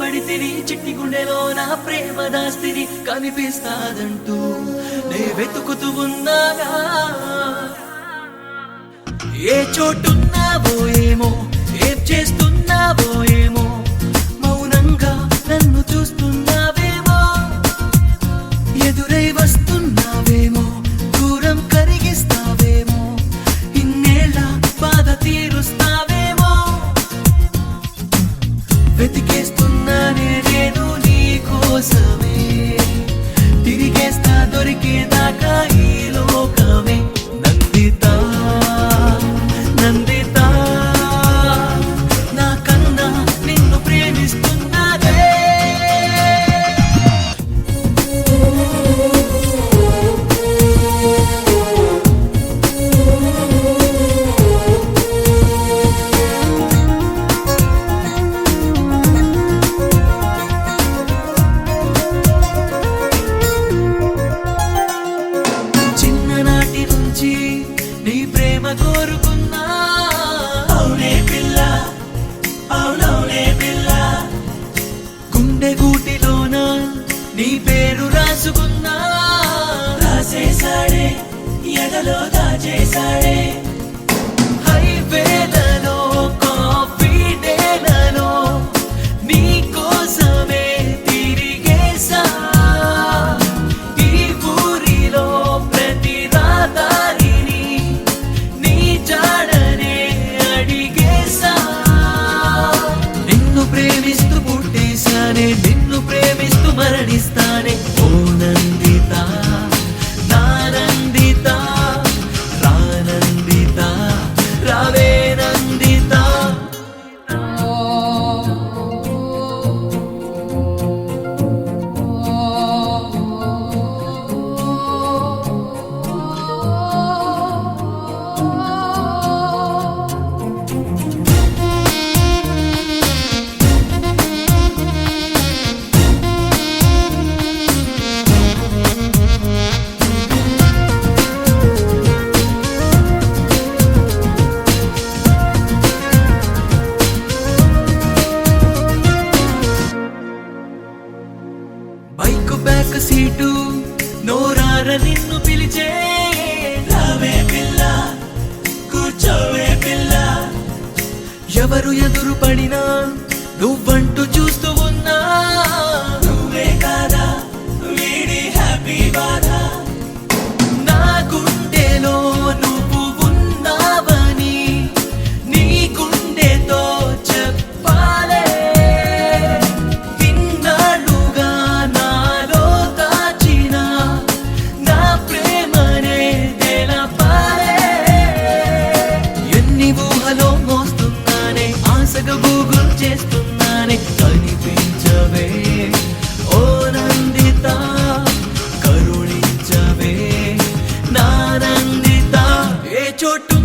పడితిని చిట్టి గుండెలో నా ప్రేమ దాస్తిని కనిపిస్తాదంటూ నే వెతుకుతూ ఉన్నాగా ఏ చోటున్నావో ఏమో ఏం చేస్తున్నావో ఏమో మౌనంగా నన్ను చూస్తున్నావేమో ఎదురై వస్తున్నావేమో దూరం కరిగిస్తావేమో ఇన్నేళ్ళ బాధ తీరుస్తావేమో వెతికేస్తున్నానే నేను నీ కోసమే తిరిగేస్తా దొరికేదాకా ఈ లోకమే నందిత నందిత నా కన్నా నిన్ను ప్రేమిస్తున్నానే చిన్ననాటి నుంచి నీ ప్రేమ కోరుకున్నా అవునే పిల్ల అవునవునే పిల్ల గుండె గూటిలోన నీ పేరు రాసుకున్నా రాసేసాడే ఎదలో దాచేసాడే హైవేలలో కాఫీ డేలలో నీ కోసమే తిరిగేసా ఈ ఊరిలో ప్రతి రాదారిని నీ జాడనే అడిగేసా నిన్ను ప్రేమిస్తూ పుట్టేశానే నిన్ను ప్రేమిస్తూ మరణిస్తానే ఓ నందిత నా నందిత రానందిత రావే నందిత బైక్ బ్యాక్ సీటు నోరార నిన్ను పిలిచే రావే పిల్ల కూర్చోవే పిల్ల ఎవరు ఎదురు పడినా నువ్వంటూ చూస్తూ ఉన్నా నువ్వే కాదా వీడి హ్యాపీ బాధ నా గుండెలో నువ్వు ఉన్నావని నీ గుండెతో చెప్పాలే ఇన్నాళ్ళుగా నాలో దాచిన నా ప్రేమనే తెలపాలే ఎన్ని ఊహలో మోస్తున్నానే ఆశగా గూగుల్ చేస్తున్నానే కనిపించవే ఓ నందిత కరుణించవే నా నందిత ఏ చోటు